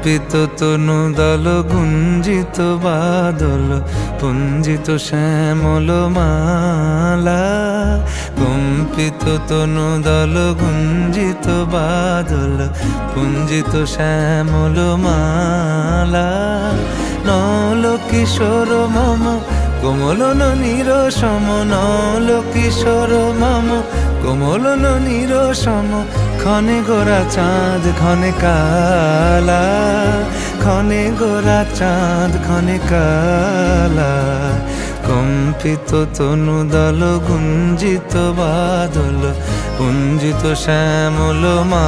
কম্পিত তনু দল গুঞ্জিত বাদল পুঞ্জিত শ্যামল মালা। কম্পিত তনু দল গুঞ্জিত বাদল পুঞ্জিত শ্যামল মালা। নল কিশোর মম কোমলন নিরসম, নল কিশোর মম কোমলন নিরসম। ক্ষণে গোরা চাঁদ ক্ষণে কালা, ক্ষণে গোরা চাঁদ ক্ষণে কালা। কম্পিত তনু দল গুঞ্জিত বাদল পুঞ্জিত শ্যামল মা।